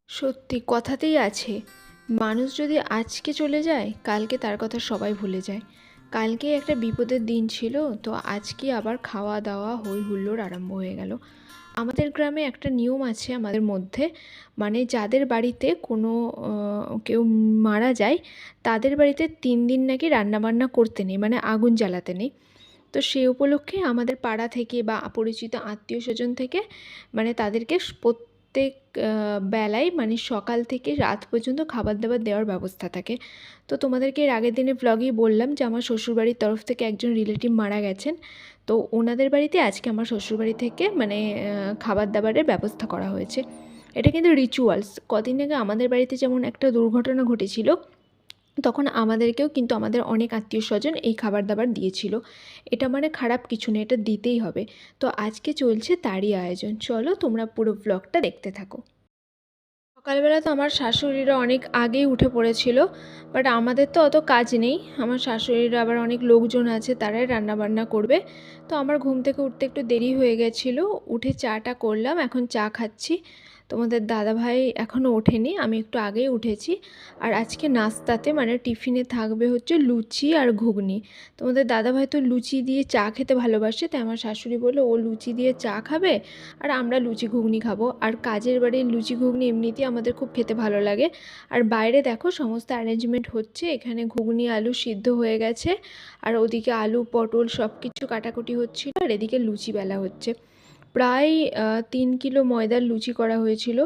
সত্যি কথাতেই আছে, মানুষ যদি আজকে চলে যায় কালকে তার কথা সবাই ভুলে যায়। কালকে একটা বিপদের দিন ছিল, তো আজকে আবার খাওয়া দাওয়া হই হুল্লোড় আরম্ভ হয়ে গেল। আমাদের গ্রামে একটা নিয়ম আছে আমাদের মধ্যে, মানে যাদের বাড়িতে কোনো কেউ মারা যায় তাদের বাড়িতে 3 দিন নাকি রান্নাবান্না করতে নেই, মানে আগুন জ্বালাতে নেই। তো সে উপলক্ষে আমাদের পাড়া থেকে বা পরিচিত আত্মীয় স্বজন থেকে মানে তাদেরকে প্রত্যেক বেলায়, মানে সকাল থেকে রাত পর্যন্ত খাবার দাবার দেওয়ার ব্যবস্থা থাকে। তো তোমাদেরকে এর আগের দিনে ব্লগেই বললাম যে আমার শ্বশুরবাড়ির তরফ থেকে একজন রিলেটিভ মারা গেছেন। তো ওনাদের বাড়িতে আজকে আমার শ্বশুরবাড়ি থেকে মানে খাবার দাবারের ব্যবস্থা করা হয়েছে। এটা কিন্তু রিচুয়ালস। কদিন আগে আমাদের বাড়িতে যেমন একটা দুর্ঘটনা ঘটেছিল, তখন আমাদেরকেও কিন্তু আমাদের অনেক আত্মীয় স্বজন এই খাবার দাবার দিয়েছিল। এটা মানে খারাপ কিছু না, এটা দিতেই হবে। তো আজকে চলছে তারই আয়োজন, চলো তোমরা পুরো ব্লগটা দেখতে থাকো। সকালবেলা তো আমার শাশুড়িরা অনেক আগেই উঠে পড়েছিল, বাট আমাদের তো অত কাজ নেই। আমার শাশুড়িরা আবার অনেক লোকজন আছে, তারাই রান্না বান্না করবে। তো আমার ঘুম থেকে উঠতে একটু দেরি হয়ে গেছিলো, উঠে চাটা করলাম, এখন চা খাচ্ছি। তোমাদের দাদাভাই এখনও ওঠেনি, আমি একটু আগেই উঠেছি। আর আজকে নাস্তাতে মানে টিফিনে থাকবে হচ্ছে লুচি আর ঘুগনি। তোমাদের দাদাভাই তো লুচি দিয়ে চা খেতে ভালোবাসে, তাই আমার শাশুড়ি বললো ও লুচি দিয়ে চা খাবে আর আমরা লুচি ঘুগনি খাবো। আর কাজের বাড়ির লুচি ঘুগনি এমনিতেই আমাদের খুব খেতে ভালো লাগে। আর বাইরে দেখো সমস্ত অ্যারেঞ্জমেন্ট হচ্ছে, এখানে ঘুগনি আলু সিদ্ধ হয়ে গেছে, আর ওদিকে আলু পটল সব কিছু কাটাকুটি হচ্ছিল, আর এদিকে লুচি বেলা হচ্ছে। প্রায় 3 কিলো ময়দার লুচি করা হয়েছিল,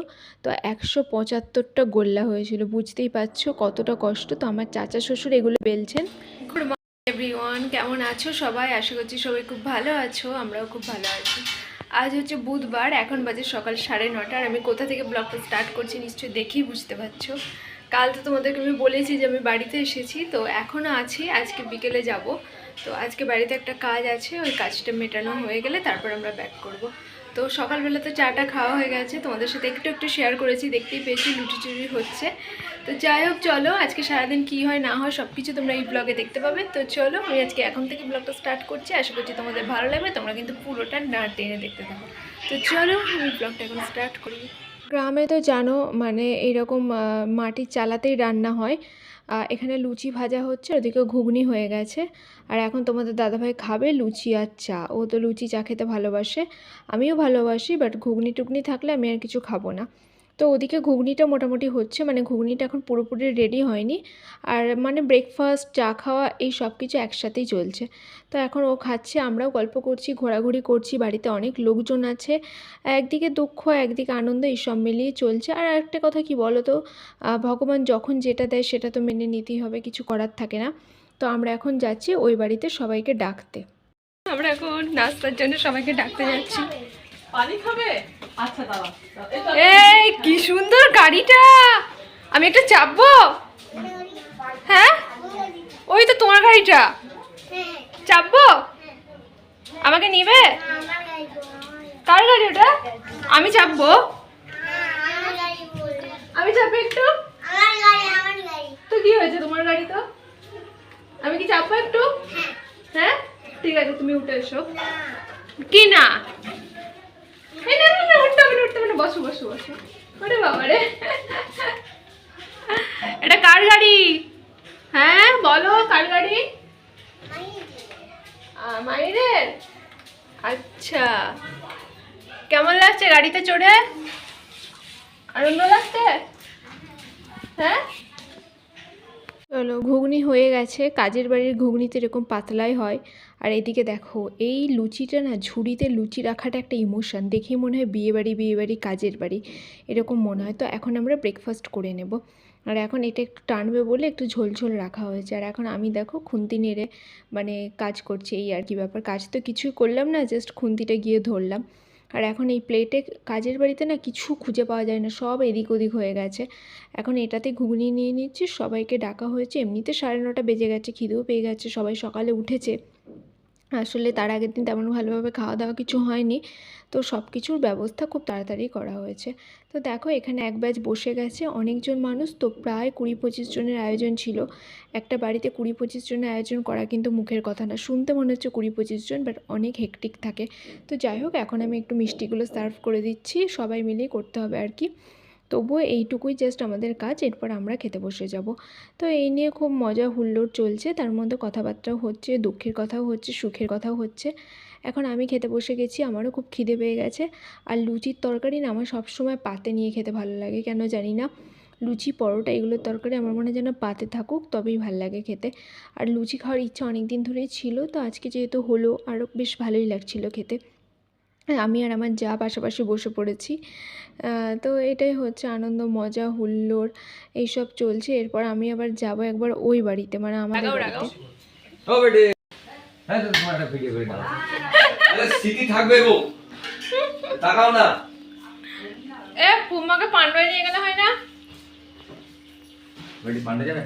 তো 175টা গোল্লা হয়েছিল। বুঝতেই পারছো কতটা কষ্ট। তো আমার চাচা শ্বশুর এগুলো বেলছেন। গুড মর্নিং এভরিওয়ান, কেমন আছো সবাই? আশা করছি সবাই খুব ভালো আছো, আমরাও খুব ভালো আছি। আজ হচ্ছে বুধবার, এখন বাজে সকাল 9:30। আর আমি কোথা থেকে ব্লগটা স্টার্ট করছি নিশ্চয়ই দেখেই বুঝতে পারছো। কাল তো তোমাদেরকে আমি বলেছি যে আমি বাড়িতে এসেছি, তো এখনও আছি, আজকে বিকেলে যাব। তো আজকে বাড়িতে একটা কাজ আছে, ওই কাজটা মেটানো হয়ে গেলে তারপর আমরা ব্যাক করব। তো সকালবেলা তো চাটা খাওয়া হয়ে গেছে, তোমাদের সাথে একটু একটু শেয়ার করেছি, দেখতেই পেয়েছি লুটি চুরি হচ্ছে। তো যাই হোক, চলো আজকে সারাদিন কী হয় না হয় সব কিছু তোমরা এই ব্লগে দেখতে পাবে। তো চলো আমি আজকে এখন থেকে ব্লগটা স্টার্ট করছি, আশা করছি তোমাদের ভালো লাগবে, তোমরা কিন্তু পুরোটা না টেনে দেখতে থাকো। তো চলো আমি ব্লগটা এখন স্টার্ট করি। গ্রামে তো জানো মানে এরকম মাটির চালাতেই রান্না হয়। এখানে লুচি ভাজা হচ্ছে, ওদিকে ঘুগনি হয়ে গেছে। আর এখন তোমাদের দাদাভাই খাবে লুচি আর চা, ও তো লুচি চা খেতে ভালোবাসে, আমিও ভালোবাসি, বাট ঘুগনি টুগনি থাকলে আমি আর কিছু খাবো না। তো ওদিকে ঘুগনিটা মোটামুটি হচ্ছে, মানে ঘুগনিটা এখন পুরোপুরি রেডি হয়নি। আর মানে ব্রেকফাস্ট চা খাওয়া এই সব কিছু একসাথেই চলছে। তো এখন ও খাচ্ছে, আমরাও গল্প করছি, ঘোরাঘুরি করছি, বাড়িতে অনেক লোকজন আছে। একদিকে দুঃখ একদিকে আনন্দ, এই সব মিলিয়ে চলছে। আর একটা কথা কি বলো তো, ভগবান যখন যেটা দেয় সেটা তো মেনে নিতেই হবে, কিছু করার থাকে না। তো আমরা এখন যাচ্ছি ওই বাড়িতে সবাইকে ডাকতে। আমরা এখন নাস্তার জন্য সবাইকে ডাকতে যাচ্ছি। পানি খাবে? আচ্ছা দাঁড়া। এই কি সুন্দর গাড়িটা, আমি একটা চাপবো? হ্যাঁ, ওই তো তোমার গাড়িটা, চাপবো? আমাকে নিবে? কার গাড়ি ওটা? আমি চাপবো? আমি চাপবো একটু? তো কি হয়েছে তোমার গাড়ি তো, আমি কি চাপবো একটু? হ্যাঁ ঠিক আছে, তুমি উঠে এসো। কি না? এই না না না, উঠতে হবে না, উঠতে হবে না, বসো বসো বসো। ওরে বাবা রে, এটা কার গাড়ি? হ্যাঁ বলো, কার গাড়ি? মাইরের? আচ্ছা, কেমন লাগছে গাড়িতে চড়ে? আনন্দ লাগছে? হ্যাঁ চলো, ঘুগনি হয়ে গেছে। কাজের বাড়ির ঘুগনিতে এরকম পাতলাই হয়। আর এদিকে দেখো এই লুচিটা না, ঝুড়িতে লুচি রাখাটা একটা ইমোশন, দেখেই মনে হয় বিয়ে বাড়ি কাজের বাড়ি এরকম মনে হয়। তো এখন আমরা ব্রেকফাস্ট করে নেব। আর এখন এটা একটু টানবে বলে একটু ঝোল ঝোল রাখা হয়েছে। আর এখন আমি দেখো খুন্তি নেড়ে মানে কাজ করছি, এই আর কি ব্যাপার। কাজ তো কিছুই করলাম না, জাস্ট খুন্তিটা গিয়ে ধরলাম। আর এখন এই প্লেটে, কাজের বাড়িতে না কিছু খুঁজে পাওয়া যায় না, সব এদিক ওদিক হয়ে গেছে। এখন এটাতে ঘুগনি নিয়ে নিচ্ছি, সবাইকে ডাকা হয়েছে। এমনিতে 9:30 বেজে গেছে, খিদেও পেয়ে গেছে, সবাই সকালে উঠেছে। আসলে তার আগের দিন তেমন ভালোভাবে খাওয়া দাওয়া কিছু হয়নি, তো সব কিছুর ব্যবস্থা খুব তাড়াতাড়ি করা হয়েছে। তো দেখো এখানে এক ব্যাচ বসে গেছে, অনেকজন মানুষ, তো প্রায় 20-25 জনের আয়োজন ছিল। একটা বাড়িতে 20-25 জনের আয়োজন করা কিন্তু মুখের কথা না, শুনতে মনে হচ্ছে 20-25 জন, বাট অনেক হেক্টিক থাকে। তো যাই হোক, এখন আমি একটু মিষ্টিগুলো সার্ভ করে দিচ্ছি, সবাই মিলেই করতে হবে আর কি। তবুও এইটুকুই জাস্ট আমাদের কাজ, এরপর আমরা খেতে বসে যাব। তো এই নিয়ে খুব মজা হুল্লোড় চলছে, তার মধ্যে কথাবার্তাও হচ্ছে, দুঃখের কথাও হচ্ছে, সুখের কথাও হচ্ছে। এখন আমি খেতে বসে গেছি, আমারও খুব খিদে পেয়ে গেছে। আর লুচির তরকারি না আমার সবসময় পাতে নিয়ে খেতে ভালো লাগে, কেন জানি না। লুচি পরোটা এগুলোর তরকারি আমার মনে হয় যেন পাতে থাকুক, তবেই ভাল লাগে খেতে। আর লুচি খাওয়ার ইচ্ছা অনেক দিন ধরেই ছিল, তো আজকে যেহেতু হলো আরও বেশ ভালোই লাগছিল খেতে। আমি আর আমার যা পাশাপাশি বসে পড়েছি। তো এটাই হচ্ছে আনন্দ, মজা, হুল্লোড় এইসব চলছে। এরপর আমি আবার যাব একবার ওই বাড়িতে, মানে আমাদের বাড়িতে। ও বেটে, হ্যাঁ তো তোমার একটা ভিডিও করে দাও। আরে স্মৃতি থাকবে গো, তাকাও না। এ ফুমাকে পান্ডায় নিয়ে গেলে হয় না? বেটি পান্ডে যাবে?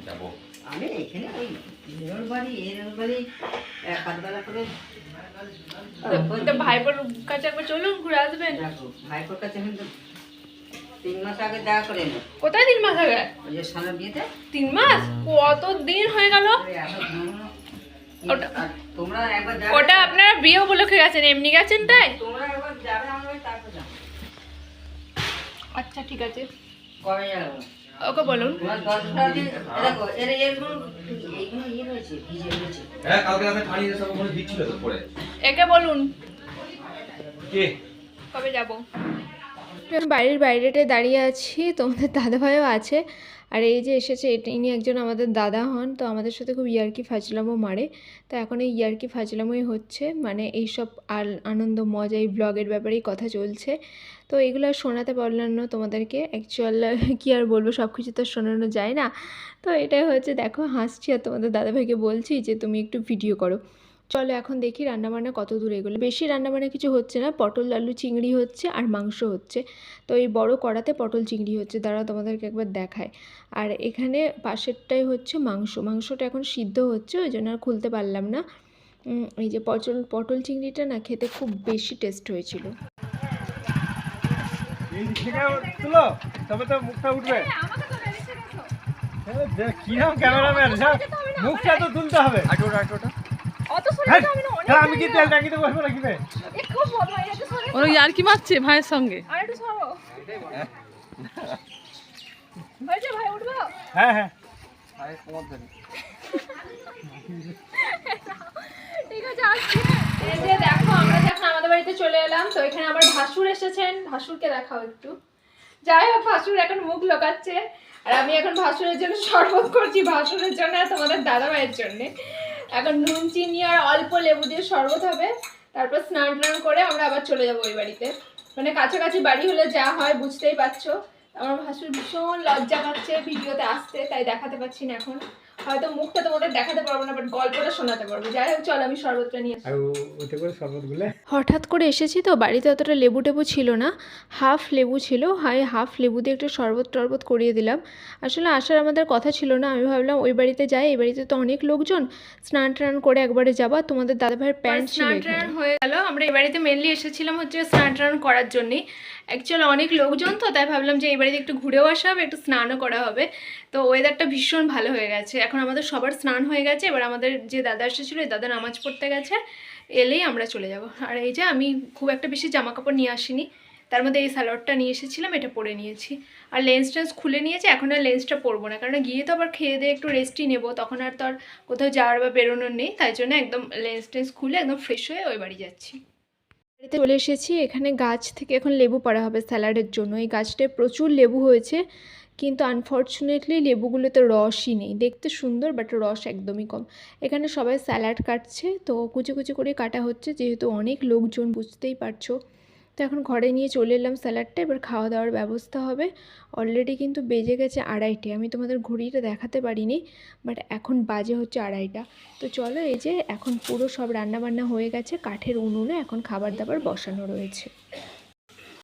যাবো। আমি এখানে ওই এর বাড়ি কাজবেলা করে তো ভাইপোর কাছে একবার চলুন ঘুরে আসবেন। দেখো ভাইপোর কাছে কিন্তু 3 মাস আগে দেখা করে এলো। কোথায় 3 মাস আগে? ওই যে সামনে বিয়েতে 3 মাস? কত দিন হয়ে গেল? আর তোমরা একবার যাবে, ওটা আপনারা বিয়ে উপলক্ষে গেছেন, এমনি গেছেন তাই? তোমরা একবার যাবে, আমরা ওই তারপর যাবো। আচ্ছা ঠিক আছে, কবে যাবো? ওকে বলুন। তোমার 10টা দিন দেখো এইগুলো ইয়ে রয়েছে, ভিজে রয়েছে। হ্যাঁ কালকে রাতে পানি সব মনে দিচ্ছিল তো পরে। একে বলুন কে? কবে যাব। আমি বাড়ির বাইরেটায় দাঁড়িয়ে আছি, তোমাদের দাদাভাইও আছে। আর এই যে এসেছে ইনি একজন আমাদের দাদা হন, তো আমাদের সাথে খুব ইয়ার্কি ফাজলামো মারে। তো এখন এই ইয়ার্কি ফাজলামোই হচ্ছে, মানে এইসব আনন্দ মজা এই ব্লগের ব্যাপারেই কথা চলছে। তো এগুলো আর শোনাতে পারলাম না তোমাদেরকে, অ্যাকচুয়াল কী আর বলবো, সব কিছু তো শোনানো যায় না। তো এটাই হচ্ছে, দেখো হাসছি আর তোমাদের দাদাভাইকে বলছি যে তুমি একটু ভিডিও করো। চলো এখন দেখি রান্নাবান্না কত দূর এগোলো। বেশি রান্নাবান্না কিছু হচ্ছে না, পটল আলু চিংড়ি হচ্ছে আর মাংস হচ্ছে। তো এই বড় কড়াতে পটল চিংড়ি হচ্ছে, দাঁড়াও তোমাদেরকে একবার দেখায়। আর এখানে পাশেরটাই হচ্ছে মাংসটা এখন সিদ্ধ হচ্ছে, ওই জন্য আর খুলতে পারলাম না। এই যে পটল চিংড়িটা না খেতে খুব বেশি টেস্ট হয়েছিল। তুলো তবে তো মুখটা উঠবে। কিরকম ক্যামেরাম্যান, মুখটা তো তুলতে হবে। আমি কি তেল টাকিতে বসবো নাকি? ওরা ইয়ার্কি মারছে ভাইয়ের সঙ্গে। হ্যাঁ হ্যাঁ ঠিক আছে আসছি। এই যে দেখো আমরা যখন আমাদের বাড়িতে চলে এলাম, তো এখানে আবার ভাসুর এসেছেন, ভাসুরকে দেখাও একটু। যাই হোক ভাসুর এখন মুখ লোকাচ্ছে, আর আমি এখন ভাসুরের জন্য শরবত করছি, ভাসুরের জন্য আর তোমাদের দাদা ভাইয়ের জন্যে। এখন নুন চিনি আর অল্প লেবু দিয়ে শরবত হবে, তারপর স্নান টান করে আমরা আবার চলে যাবো ওই বাড়িতে। মানে কাছাকাছি বাড়ি হলে যা হয় বুঝতেই পারছো। আমার ভাসুর ভীষণ লজ্জা পাচ্ছে ভিডিওতে আসতে, তাই দেখাতে পাচ্ছি না এখন। হয়তো মুখটা তোমাদের দেখাতে পারবো না, বাট গল্পটা শোনাতে পারবো। যাই হোক চল আমি শরবতটা নিয়ে আসি। আর ওইটা করে শরবতগুলো হঠাৎ করে এসেছি তো, বাড়িতে অতটা লেবু টেবু ছিল না, হাফ লেবু ছিল। হাফ লেবু দিয়ে একটু শরবত করিয়ে দিলাম। আসলে আসার আমাদের কথা ছিল না, আমি ভাবলাম ওই বাড়িতে যাই, এই বাড়িতে তো অনেক লোকজন, স্নান টান করে একবারে যাবা। তোমাদের দাদাভাইয়ের প্যান্ট ছিল, স্নান টান হয়ে গেল। আমরা এই বাড়িতে মেনলি এসেছিলাম হচ্ছে স্নান টান করার জন্যেই। অ্যাকচুয়ালি অনেক লোকজন তো, তাই ভাবলাম যে এই বাড়িতে একটু ঘুরেও আসা হবে, একটু স্নানও করা হবে। তো ওয়েদারটা ভীষণ ভালো হয়ে গেছে, এখন আমাদের সবার স্নান হয়ে গেছে। এবার আমাদের যে দাদা এসেছিলো, এই দাদা নামাজ পড়তে গেছে, এলেই আমরা চলে যাব। আর এই যে আমি খুব একটা বেশি জামা কাপড় নিয়ে আসিনি, তার মধ্যে এই সালোয়ারটা নিয়ে এসেছিলাম, এটা পরে নিয়েছি। আর লেন্স টেন্স খুলে নিয়েছি, এখন আর লেন্সটা পরবো না, কারণ গিয়ে তো আবার খেয়ে দিয়ে একটু রেস্টই নেবো, তখন আর তো আর কোথাও যাওয়ার বা বেরোনোর নেই। তাই জন্য একদম লেন্স টেন্স খুলে একদম ফ্রেশ হয়ে ওই বাড়ি যাচ্ছি। বাড়িতে চলে এসেছি, এখানে গাছ থেকে এখন লেবু পাড়া হবে স্যালাডের জন্য। এই গাছটায় প্রচুর লেবু হয়েছে, কিন্তু আনফর্চুনেটলি লেবুগুলোতে রসই নেই। দেখতে সুন্দর বাট রস একদমই কম। এখানে সবাই স্যালাড কাটছে, তো কুচি কুচি করে কাটা হচ্ছে, যেহেতু অনেক লোকজন বুঝতেই পারছো। তো এখন ঘরে নিয়ে চলে এলাম স্যালাডটা, এবার খাওয়া দাওয়ার ব্যবস্থা হবে। অলরেডি কিন্তু বেজে গেছে 2:30। আমি তোমাদের ঘড়িটা দেখাতে পারিনি, বাট এখন বাজে হচ্ছে 2:30। তো চলো, এই যে এখন পুরো সব রান্নাবান্না হয়ে গেছে, কাঠের উনুনে এখন খাবার দাবার বসানো রয়েছে।